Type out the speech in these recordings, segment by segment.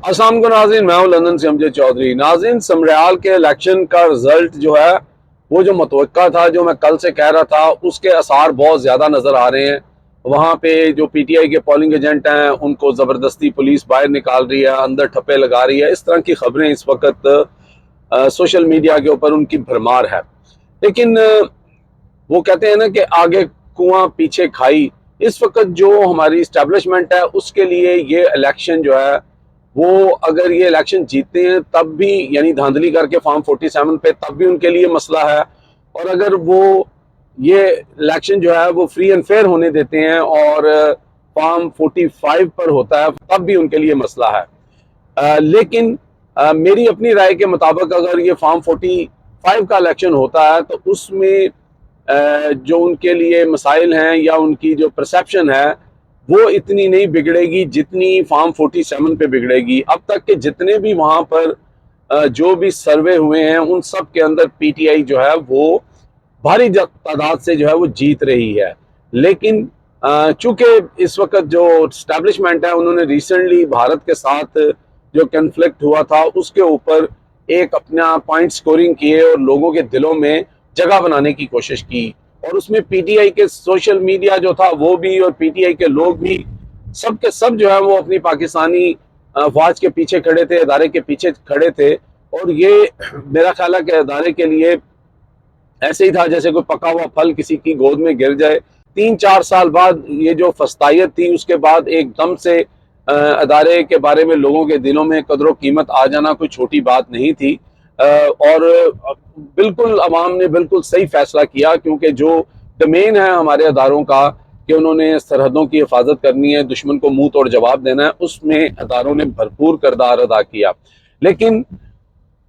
अस्सलाम वालेकुम नाज़रीन, मैं हूं लंदन से अमजद चौधरी। नाज़रीन, समरियाल के इलेक्शन का रिजल्ट जो है वो जो मुतवक्का था, जो मैं कल से कह रहा था, उसके आसार बहुत ज़्यादा नज़र आ रहे हैं। वहाँ पे जो पीटीआई के पोलिंग एजेंट हैं उनको ज़बरदस्ती पुलिस बाहर निकाल रही है, अंदर ठप्पे लगा रही है। इस तरह की खबरें इस वक्त सोशल मीडिया के ऊपर उनकी भरमार है। लेकिन वो कहते हैं ना कि आगे कुआं पीछे खाई। इस वक्त जो हमारी इस्टेब्लिशमेंट है उसके लिए ये इलेक्शन जो है, वो अगर ये इलेक्शन जीतते हैं तब भी, यानी धांधली करके फॉर्म 47 पे, तब भी उनके लिए मसला है। और अगर वो ये इलेक्शन जो है वो फ्री एंड फेयर होने देते हैं और फॉर्म 45 पर होता है, तब भी उनके लिए मसला है। लेकिन मेरी अपनी राय के मुताबिक अगर ये फॉर्म 45 का इलेक्शन होता है तो उसमें जो उनके लिए मसाइल हैं या उनकी जो परसेप्शन है वो इतनी नहीं बिगड़ेगी जितनी फॉर्म 47 पे बिगड़ेगी। अब तक के जितने भी वहाँ पर जो भी सर्वे हुए हैं उन सब के अंदर पीटीआई जो है वो भारी तादाद से जो है वो जीत रही है। लेकिन चूंकि इस वक्त जो स्टैब्लिशमेंट है उन्होंने रिसेंटली भारत के साथ जो कन्फ्लिक्ट हुआ था उसके ऊपर एक अपना पॉइंट स्कोरिंग किए और लोगों के दिलों में जगह बनाने की कोशिश की। और उसमें पीटीआई के सोशल मीडिया जो था वो भी और पीटीआई के लोग भी, सब के सब जो है वो अपनी पाकिस्तानी अफवाज के पीछे खड़े थे, अदारे के पीछे खड़े थे। और ये मेरा ख्याल है कि अदारे के लिए ऐसे ही था जैसे कोई पका हुआ फल किसी की गोद में गिर जाए। 3-4 साल बाद ये जो फस्तायत थी, उसके बाद एकदम से अदारे के बारे में लोगों के दिलों में कदर कीमत आ जाना कोई छोटी बात नहीं थी। और बिल्कुल अवाम ने बिल्कुल सही फैसला किया, क्योंकि जो डोमेन है हमारे अदारों का कि उन्होंने सरहदों की हिफाजत करनी है, दुश्मन को मुंह तोड़ जवाब देना है, उसमें अदारों ने भरपूर किरदार अदा किया। लेकिन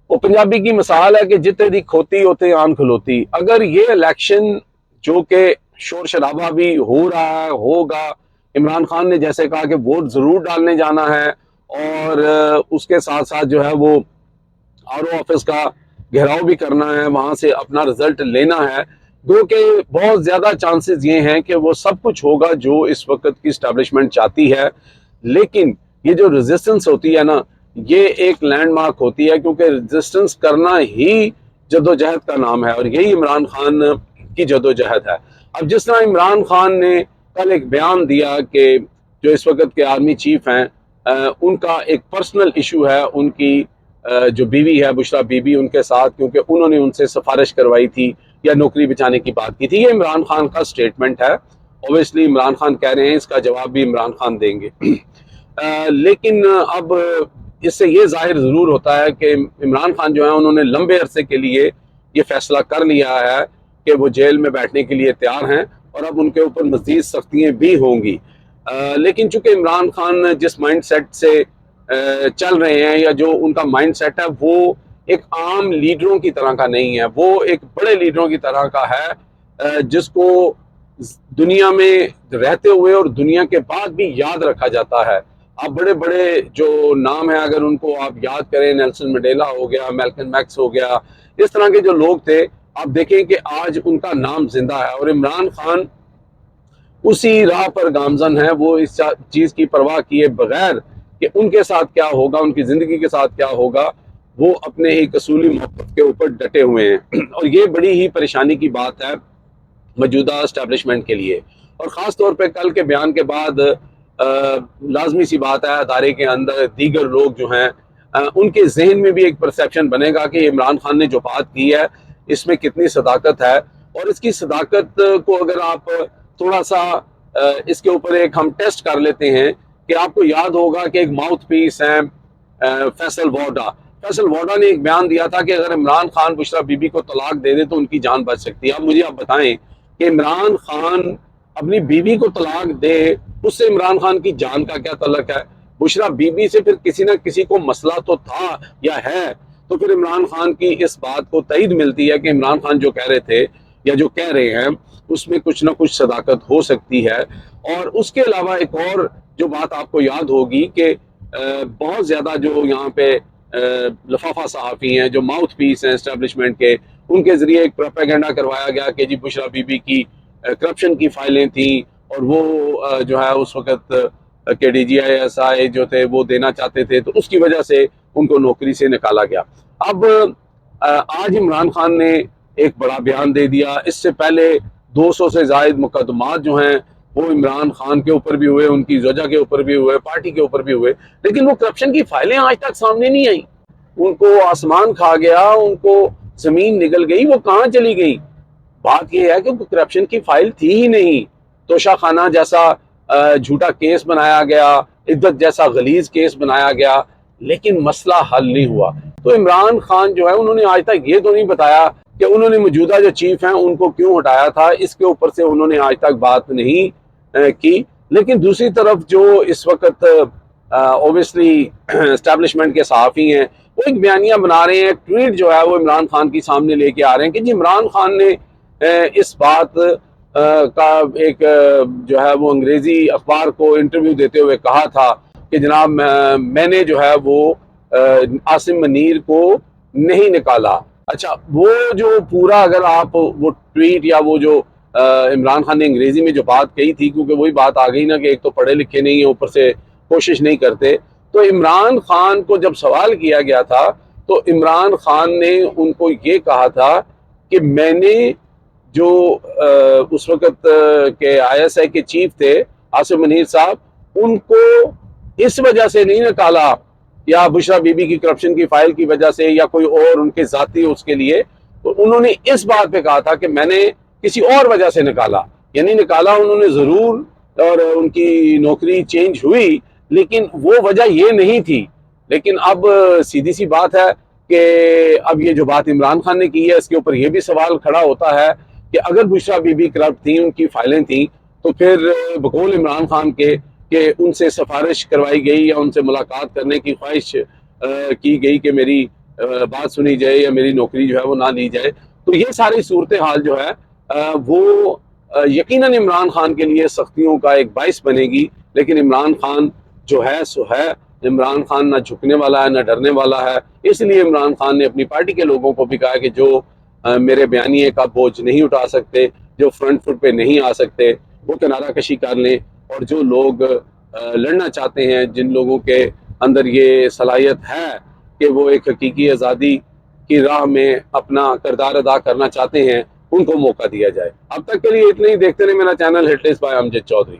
वो पंजाबी की मिसाल है कि जितने दी खोती होते आन खलोती। अगर ये इलेक्शन जो कि शोर शराबा भी हो रहा है, होगा, इमरान खान ने जैसे कहा कि वोट जरूर डालने जाना है और उसके साथ साथ जो है वो आरओ ऑफिस का घेराव भी करना है, वहां से अपना रिजल्ट लेना है, दो के बहुत ज्यादा चांसेस ये हैं कि वो सब कुछ होगा जो इस वक्त की स्टैब्लिशमेंट चाहती है। लेकिन ये जो रेजिस्टेंस होती है ना, ये एक लैंडमार्क होती है, क्योंकि रेजिस्टेंस करना ही जदोजहद का नाम है और यही इमरान खान की जदोजहद है। अब जिस तरह इमरान खान ने कल एक बयान दिया कि जो इस वक्त के आर्मी चीफ हैं उनका एक पर्सनल इशू है उनकी जो बीवी है बुशरा बीबी उनके साथ, क्योंकि उन्होंने उनसे सिफारिश करवाई थी या नौकरी बचाने की बात की थी। ये इमरान खान का स्टेटमेंट है। ऑब्वियसली इमरान खान कह रहे हैं, इसका जवाब भी इमरान खान देंगे। लेकिन अब इससे ये जाहिर ज़रूर होता है कि इमरान खान जो है उन्होंने लंबे अरसे के लिए ये फैसला कर लिया है कि वो जेल में बैठने के लिए तैयार हैं और अब उनके ऊपर मज़ीद सख्तियाँ भी होंगी। लेकिन चूंकि इमरान खान जिस माइंड सेट से चल रहे हैं, या जो उनका माइंड सेट है, वो एक आम लीडरों की तरह का नहीं है, वो एक बड़े लीडरों की तरह का है जिसको दुनिया में रहते हुए और दुनिया के बाद भी याद रखा जाता है। आप बड़े बड़े जो नाम हैं अगर उनको आप याद करें, नेल्सन मंडेला हो गया, मैल्कम एक्स हो गया, इस तरह के जो लोग थे, आप देखें कि आज उनका नाम जिंदा है। और इमरान खान उसी राह पर गामजन है, वो इस चीज की परवाह किए बगैर कि उनके साथ क्या होगा, उनकी जिंदगी के साथ क्या होगा, वो अपने एक असूली मोहब्बत के ऊपर डटे हुए हैं। और ये बड़ी ही परेशानी की बात है मौजूदा एस्टेब्लिशमेंट के लिए। और ख़ास तौर पे कल के बयान के बाद लाजमी सी बात है अदारे के अंदर दीगर लोग जो हैं उनके जहन में भी एक परसेप्शन बनेगा कि इमरान खान ने जो बात की है इसमें कितनी सदाकत है। और इसकी सदाकत को अगर आप थोड़ा सा इसके ऊपर एक हम टेस्ट कर लेते हैं कि आपको याद होगा कि एक माउथ पीस है फैसल वोडा। फैसल वोडा ने एक बयान दिया था कि अगर इमरान खान बुशरा बीबी को तलाक दे दे तो उनकी जान बच सकती है। अब मुझे आप बताएं कि इमरान खान अपनी बीवी को तलाक दे, उससे इमरान खान की जान का क्या तल्लक है? बुशरा बीबी से फिर किसी ना किसी को मसला तो था या है। तो फिर इमरान खान की इस बात को तईद मिलती है कि इमरान खान जो कह रहे थे या जो कह रहे हैं उसमें कुछ ना कुछ सदाकत हो सकती है। और उसके अलावा एक और जो बात आपको याद होगी कि बहुत ज्यादा जो यहाँ पे लफाफा सहाफ़ी हैं, जो माउथ पीस हैं एस्टेब्लिशमेंट के, उनके जरिए एक प्रोपेगेंडा करवाया गया कि जी बुशरा बीबी की करप्शन की फाइलें थी और वो जो है उस वक्त के DGI जो थे वो देना चाहते थे, तो उसकी वजह से उनको नौकरी से निकाला गया। अब आज इमरान खान ने एक बड़ा बयान दे दिया। इससे पहले 200 से ज़ायद मुकदमात जो हैं वो इमरान खान के ऊपर भी हुए, उनकी ज़ौजा के ऊपर भी हुए, पार्टी के ऊपर भी हुए, लेकिन वो करप्शन की फाइलें आज तक सामने नहीं आई। उनको आसमान खा गया, उनको जमीन निगल गई, वो कहाँ चली गई? बात यह है कि करप्शन की फाइल थी ही नहीं। तोशा खाना जैसा झूठा केस बनाया गया, इद्दत जैसा गलीज केस बनाया गया, लेकिन मसला हल नहीं हुआ। तो इमरान खान जो है उन्होंने आज तक ये तो नहीं बताया कि उन्होंने मौजूदा जो चीफ हैं उनको क्यों हटाया था, इसके ऊपर से उन्होंने आज तक बात नहीं की। लेकिन दूसरी तरफ जो इस वक्त ओबियसली एस्टेब्लिशमेंट के सहाफ़ी हैं वो एक बयानिया बना रहे हैं, एक ट्वीट जो है वो इमरान खान की सामने लेके आ रहे हैं कि जी इमरान खान ने इस बात का एक जो है वो अंग्रेजी अखबार को इंटरव्यू देते हुए कहा था कि जनाब मैंने जो है वो आसिम मनीर को नहीं निकाला। अच्छा, वो जो पूरा अगर आप वो ट्वीट या वो जो इमरान खान ने अंग्रेजी में जो बात कही थी, क्योंकि वही बात आ गई ना कि एक तो पढ़े लिखे नहीं है, ऊपर से कोशिश नहीं करते, तो इमरान खान को जब सवाल किया गया था तो इमरान खान ने उनको ये कहा था कि मैंने जो उस वक्त के ISI के चीफ थे आसिम मनीर साहब, उनको इस वजह से नहीं निकाला या बुशरा बीबी की करप्शन की फाइल की वजह से या कोई और उनके जाती उसके लिए, तो उन्होंने इस बात पे कहा था कि मैंने किसी और वजह से निकाला। यानी निकाला उन्होंने जरूर और उनकी नौकरी चेंज हुई, लेकिन वो वजह ये नहीं थी। लेकिन अब सीधी सी बात है कि अब ये जो बात इमरान खान ने की है इसके ऊपर ये भी सवाल खड़ा होता है कि अगर बुशरा बीबी करप्ट थी, उनकी फाइलें थी, तो फिर बकौल इमरान खान के कि उनसे सिफारिश करवाई गई या उनसे मुलाकात करने की ख्वाहिश की गई कि मेरी बात सुनी जाए या मेरी नौकरी जो है वो ना ली जाए, तो ये सारी सूरत हाल जो है वो यकीनन इमरान खान के लिए सख्तियों का एक बाइस बनेगी। लेकिन इमरान खान जो है सो है, इमरान खान ना झुकने वाला है ना डरने वाला है। इसलिए इमरान खान ने अपनी पार्टी के लोगों को भी कहा कि जो मेरे बयानिए का बोझ नहीं उठा सकते, जो फ्रंट फुट पे नहीं आ सकते, वो किनारा कशी कर लें। और जो लोग लड़ना चाहते हैं, जिन लोगों के अंदर ये सलाहियत है कि वो एक हकीकी आज़ादी की राह में अपना किरदार अदा करना चाहते हैं, उनको मौका दिया जाए। अब तक के लिए इतना ही। देखते रहे मेरा channel hitlist by Amjad Chaudhary.